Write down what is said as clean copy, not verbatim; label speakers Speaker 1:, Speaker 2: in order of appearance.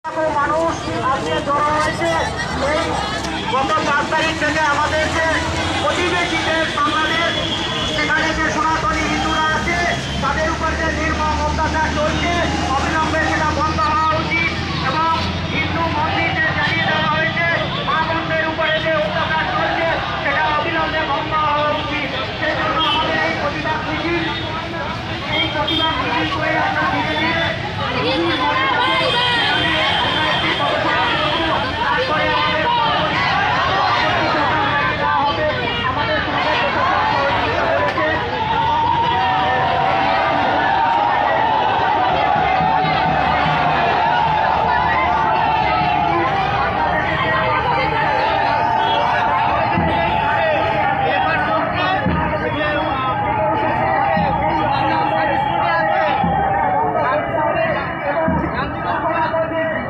Speaker 1: মানুষ আজকে জড়ো হয়েছে। এই গত 4 তারিখ থেকে আমাদের যে প্রতিবেশী দেশ বাংলাদেশ, সেখানে যে সনাতনী হিন্দুরা আছে তাদের উপর যে নির্মম অত্যাচার চলছে,